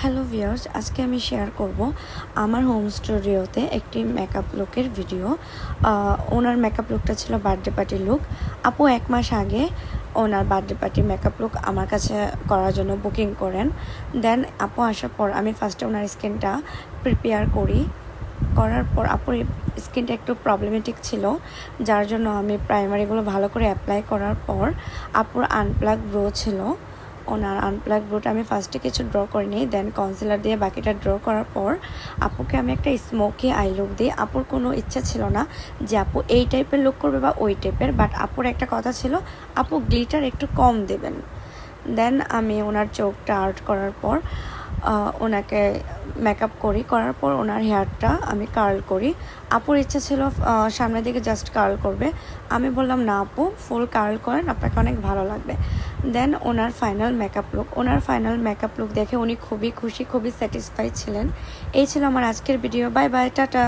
Hello viewers, আজকে আমি share করব আমার হোম স্টুডিওতে একটি মেকআপ লুকের ভিডিও। ওনার মেকআপ লুকটা ছিল বার্থডে পার্টি লুক। আপু 1 মাস আগে ওনার বার্থডে পার্টি মেকআপ লুক আমার কাছে করার জন্য বুকিং করেন। দেন আপু আসার পর আমি ফার্স্টে ওনার স্কিনটা প্রিপেয়ার করার পর আপুর স্কিনটা একটু প্রবলেমেটিক ছিল, যার জন্য আমি প্রাইমারিগুলো ভালো করে অ্যাপ্লাই করার পর আপুর আনপ্লাগ ব্রো ছিল। ওনার আনপ্লাগ ব্রোটা আমি ফার্স্টে কিছু ড্র করে নিই, দেন কনসিলার দিয়ে বাকিটা ড্র করার পর আপুকে আমি একটা স্মোকি আই লুক দিই। আপুর কোনো ইচ্ছা ছিল না যে আপু এই টাইপের লুক করবে বা ওই টাইপের, বাট আপুর একটা কথা ছিল আপু গ্লিটার একটু কম দেবেন। দেন আমি ওনার চোখটা আর্ট করার পর ওনাকে মেকআপ করার পর ওনার হেয়ারটা আমি কার্ল করি। আপুর ইচ্ছা ছিল সামনের দিকে জাস্ট কার্ল করবে। আমি বললাম না আপু, ফুল কার্ল করেন, আপনাকে অনেক ভালো লাগবে। দেন ওনার ফাইনাল মেকআপ লুক দেখে উনি খুবই খুশি, খুবই স্যাটিসফাইড ছিলেন। এই ছিল আমার আজকের ভিডিও। Bye bye, tata.